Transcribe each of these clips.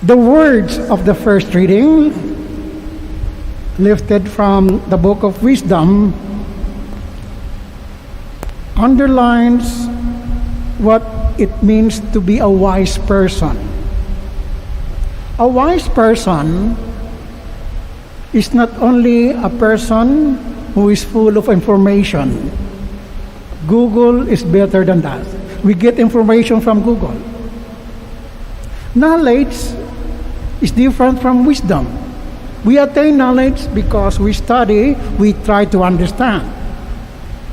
The words of the first reading, lifted from the Book of Wisdom, underlines what it means to be a wise person. A wise person is not only a person who is full of information. Google is better than that. We get information from Google. Knowledge is different from wisdom. We attain knowledge because we study, we try to understand.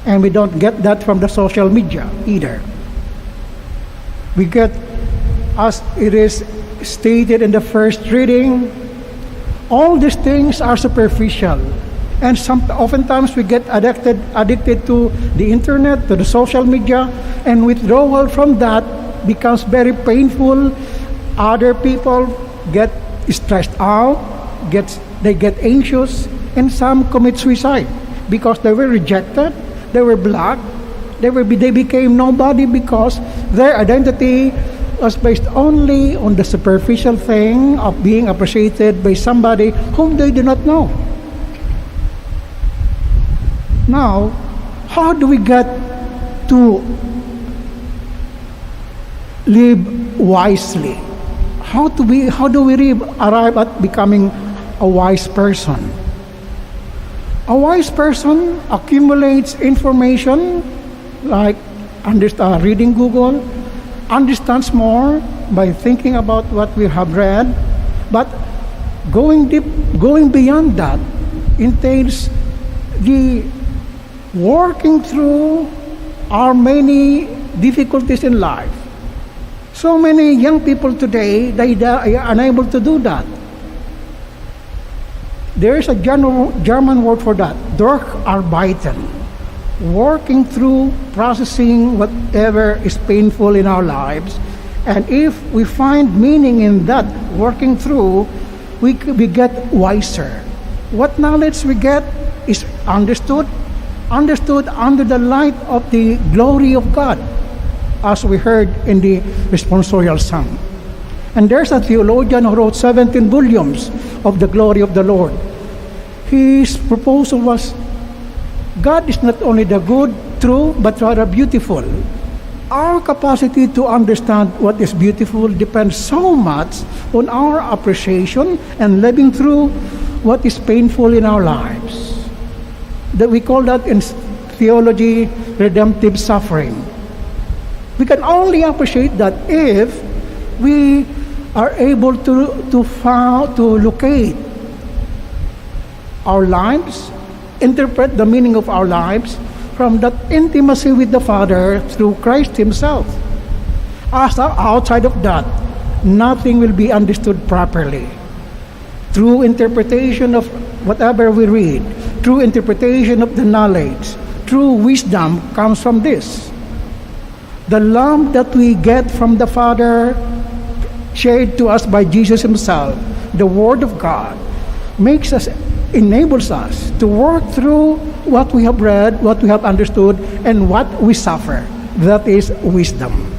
And we don't get that from the social media either. We get, as it is stated in the first reading, all these things are superficial. And oftentimes we get addicted to the internet, to the social media, and withdrawal from that becomes very painful. Other people get stressed out, they get anxious, and some commit suicide because they were rejected, they were blocked, they became nobody because their identity was based only on the superficial thing of being appreciated by somebody whom they do not know. Now, how do we get to live wisely? How do we arrive at becoming a wise person? A wise person accumulates information like reading Google, understands more by thinking about what we have read, but going beyond that entails the working through our many difficulties in life. So many young people today, they are unable to do that. There is a German word for that, Durcharbeiten. Working through, processing whatever is painful in our lives. And if we find meaning in that, working through, we get wiser. What knowledge we get is understood under the light of the glory of God, as we heard in the responsorial song. And there's a theologian who wrote 17 volumes of the glory of the Lord. His proposal was, God is not only the good, true, but rather beautiful. Our capacity to understand what is beautiful depends so much on our appreciation and living through what is painful in our lives. That we call that in theology redemptive suffering. We can only appreciate that if we are able to locate our lives, interpret the meaning of our lives from that intimacy with the Father through Christ Himself. As outside of that, nothing will be understood properly. Through interpretation of whatever we read, true interpretation of the knowledge, true wisdom comes from this. The love that we get from the Father, shared to us by Jesus Himself, the Word of God, enables us to work through what we have read, what we have understood, and what we suffer. That is wisdom.